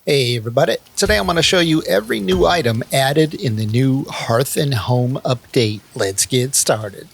Hey everybody, today I'm going to show you every new item added in the new Hearth and Home update. Let's get started.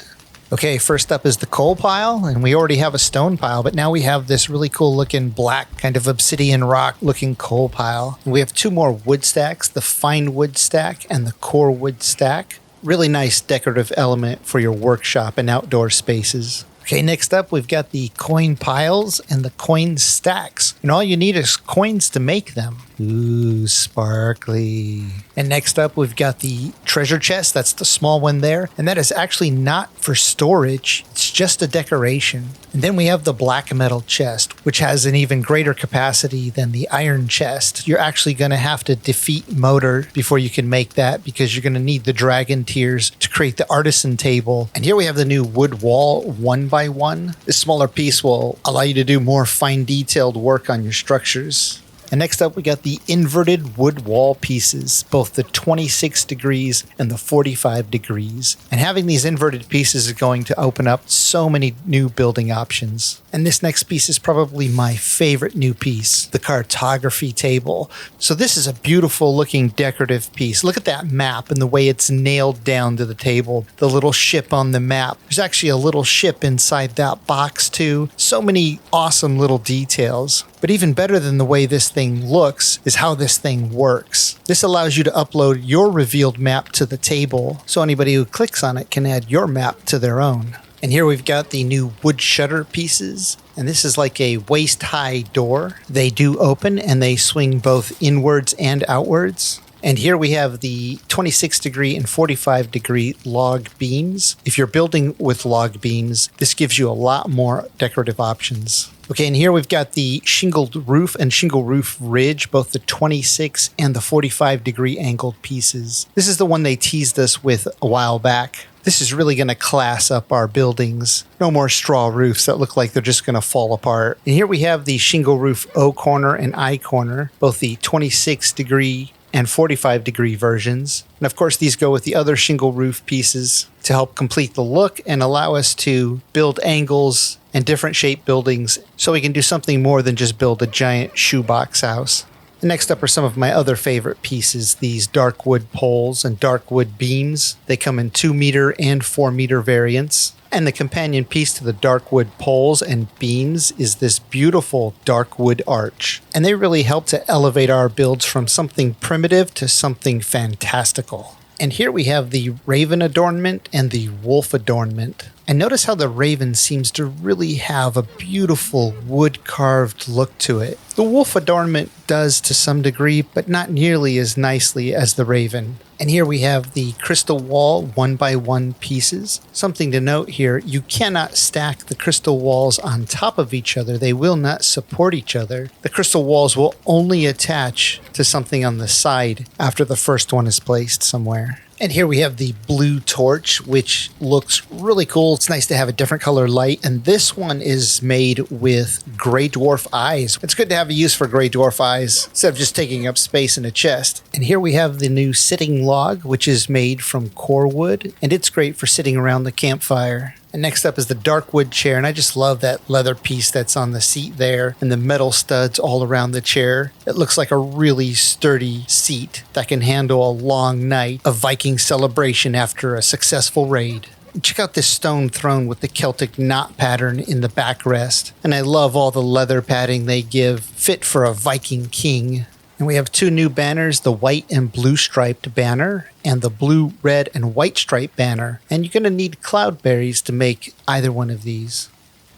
Okay, first up is the coal pile, and we already have a stone pile, but now we have this really cool looking black kind of obsidian rock looking coal pile. And we have two more wood stacks, the fine wood stack and the core wood stack. Really nice decorative element for your workshop and outdoor spaces. Okay, next up, we've got the coin piles and the coin stacks. And all you need is coins to make them. Ooh, sparkly. And next up, we've got the treasure chest. That's the small one there. And that is actually not for storage. It's just a decoration. And then we have the black metal chest, which has an even greater capacity than the iron chest. You're actually going to have to defeat Motor before you can make that, because you're going to need the dragon tears to create the artisan table. And here we have the new wood wall 1x1. This smaller piece will allow you to do more fine detailed work on your structures. And next up, we got the inverted wood wall pieces, both the 26 degrees and the 45 degrees. And having these inverted pieces is going to open up so many new building options. And this next piece is probably my favorite new piece, the cartography table. So this is a beautiful looking decorative piece. Look at that map and the way it's nailed down to the table. The little ship on the map. There's actually a little ship inside that box too. So many awesome little details. But even better than the way this thing looks is how this thing works. This allows you to upload your revealed map to the table, so anybody who clicks on it can add your map to their own. And here we've got the new wood shutter pieces. And this is like a waist-high door. They do open and they swing both inwards and outwards. And here we have the 26 degree and 45 degree log beams. If you're building with log beams, this gives you a lot more decorative options. Okay, and here we've got the Shingle Roof and Shingle Roof Ridge, both the 26 and the 45 degree angled pieces. This is the one they teased us with a while back. This is really going to class up our buildings. No more straw roofs that look like they're just going to fall apart. And here we have the Shingle Roof O corner and I corner, both the 26 degree and 45 degree versions. And of course, these go with the other shingle roof pieces to help complete the look and allow us to build angles and different shape buildings so we can do something more than just build a giant shoebox house. And next up are some of my other favorite pieces, these dark wood poles and dark wood beams. They come in 2 meter and 4 meter variants. And the companion piece to the dark wood poles and beams is this beautiful dark wood arch. And they really help to elevate our builds from something primitive to something fantastical. And here we have the raven adornment and the wolf adornment. And notice how the raven seems to really have a beautiful wood-carved look to it. The wolf adornment does to some degree, but not nearly as nicely as the raven. And here we have the crystal wall 1x1 pieces. Something to note here, you cannot stack the crystal walls on top of each other. They will not support each other. The crystal walls will only attach to something on the side after the first one is placed somewhere. And here we have the blue torch, which looks really cool. It's nice to have a different color light. And this one is made with gray dwarf eyes. It's good to have a use for gray dwarf eyes instead of just taking up space in a chest. And here we have the new sitting log, which is made from core wood. And it's great for sitting around the campfire. And next up is the dark wood chair, and I just love that leather piece that's on the seat there and the metal studs all around the chair. It looks like a really sturdy seat that can handle a long night of Viking celebration after a successful raid. And check out this stone throne with the Celtic knot pattern in the backrest. And I love all the leather padding they give, fit for a Viking king. And we have 2 new banners, the white and blue striped banner and the blue, red, and white striped banner. And you're going to need cloudberries to make either one of these.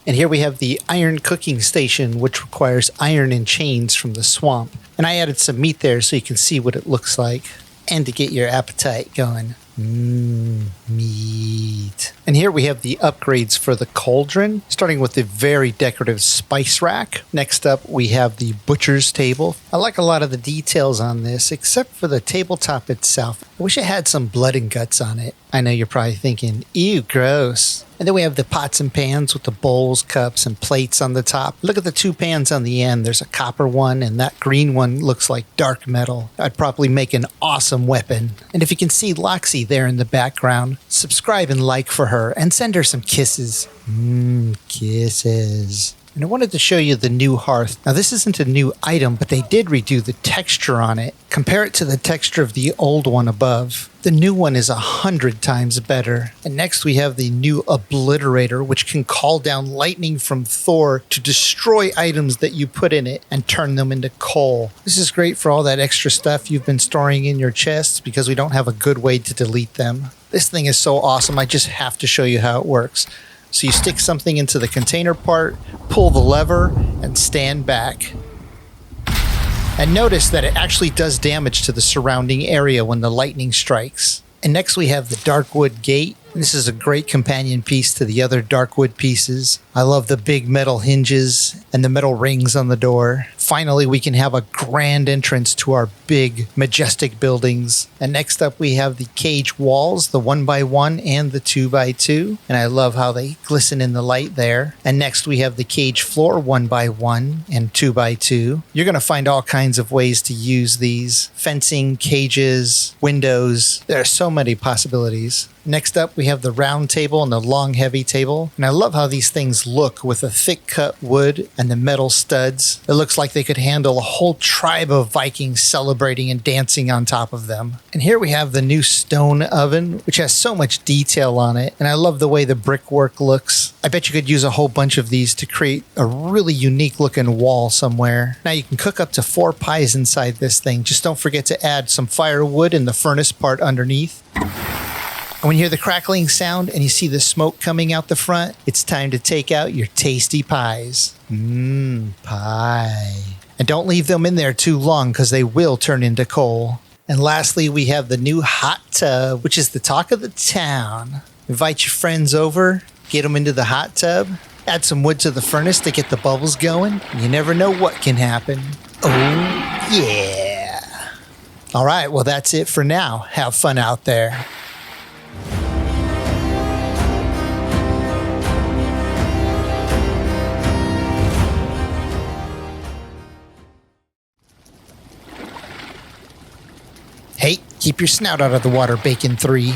And here we have the iron cooking station, which requires iron and chains from the swamp. And I added some meat there so you can see what it looks like and to get your appetite going. Meat. And here we have the upgrades for the cauldron, starting with the very decorative spice rack. Next up, we have the butcher's table. I like a lot of the details on this, except for the tabletop itself. I wish it had some blood and guts on it. I know you're probably thinking, ew, gross. And then we have the pots and pans with the bowls, cups, and plates on the top. Look at the 2 pans on the end. There's a copper one, and that green one looks like dark metal. I'd probably make an awesome weapon. And if you can see Loxy there in the background, subscribe and like for her, and send her some kisses. Kisses. And I wanted to show you the new hearth. Now this isn't a new item, but they did redo the texture on it. Compare it to the texture of the old one above. The new one is 100 times better. And next we have the new Obliterator, which can call down lightning from Thor to destroy items that you put in it and turn them into coal. This is great for all that extra stuff you've been storing in your chests because we don't have a good way to delete them. This thing is so awesome, I just have to show you how it works. So you stick something into the container part, pull the lever, and stand back. And notice that it actually does damage to the surrounding area when the lightning strikes. And next we have the Darkwood Gate. This is a great companion piece to the other Darkwood pieces. I love the big metal hinges and the metal rings on the door. Finally, we can have a grand entrance to our big, majestic buildings. And next up, we have the cage walls, the 1x1 and the 2x2. And I love how they glisten in the light there. And next, we have the cage floor 1x1 and 2x2. You're going to find all kinds of ways to use these. Fencing, cages, windows. There are so many possibilities. Next up, we have the round table and the long, heavy table. And I love how these things look with the thick cut wood and the metal studs. It looks like they could handle a whole tribe of Vikings celebrating and dancing on top of them. And here we have the new stone oven, which has so much detail on it. And I love the way the brickwork looks. I bet you could use a whole bunch of these to create a really unique looking wall somewhere. Now you can cook up to 4 pies inside this thing. Just don't forget to add some firewood in the furnace part underneath. And when you hear the crackling sound and you see the smoke coming out the front, it's time to take out your tasty pies. Pie. And don't leave them in there too long because they will turn into coal. And lastly, we have the new hot tub, which is the talk of the town. Invite your friends over, get them into the hot tub, add some wood to the furnace to get the bubbles going. You never know what can happen. Oh, yeah. All right, well, that's it for now. Have fun out there. Hey, keep your snout out of the water, Bacon 3.